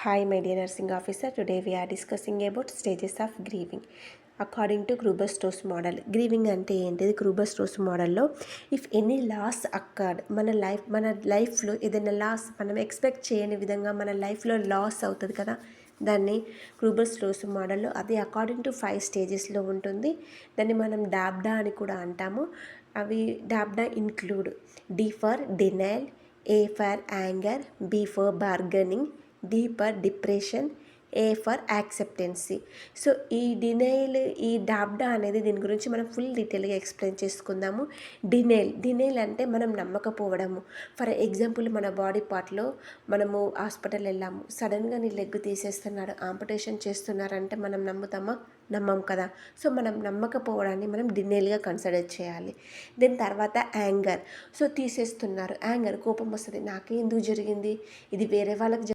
Hi, my dear nursing officer. Today we are discussing about stages of grieving. According to Gruber-Strauss model, grieving ante ఏంటిది? Gruber-Strauss మోడల్లో if any loss occurred, మన లైఫ్లో ఏదైనా loss మనం expect చేయని విధంగా మన లైఫ్లో లాస్ అవుతుంది కదా, దాన్ని గ్రూబర్-స్ట్రోస్ మోడల్లో అది అకార్డింగ్ టు 5 స్టేజెస్లో ఉంటుంది. దాన్ని మనం డాబ్డా అని కూడా అంటాము. అవి DABDA include D for denial, A for anger, B for bargaining, D for depression, A for acceptance. So ఈ డినైల్, ఈ డాబ్డా అనేది దీని గురించి మనం ఫుల్ డీటెయిల్గా ఎక్స్ప్లెయిన్ చేసుకుందాము. డినైల్ అంటే మనం నమ్మకపోవడము. ఫర్ ఎగ్జాంపుల్, మన బాడీ పార్ట్లో మనము హాస్పిటల్ వెళ్ళాము, సడన్గా నీ లెగ్ తీసేస్తున్నాడు, ఆంపుటేషన్ చేస్తున్నారంటే మనం నమ్ముతామా? నమ్మం కదా. సో మనం నమ్మకపోవడాన్ని మనం డినైల్గా కన్సిడర్ చేయాలి. దీని తర్వాత యాంగర్. సో తీసేస్తున్నారు, యాంగర్, కోపం వస్తుంది, నాకే ఎందుకు జరిగింది, ఇది వేరే వాళ్ళకి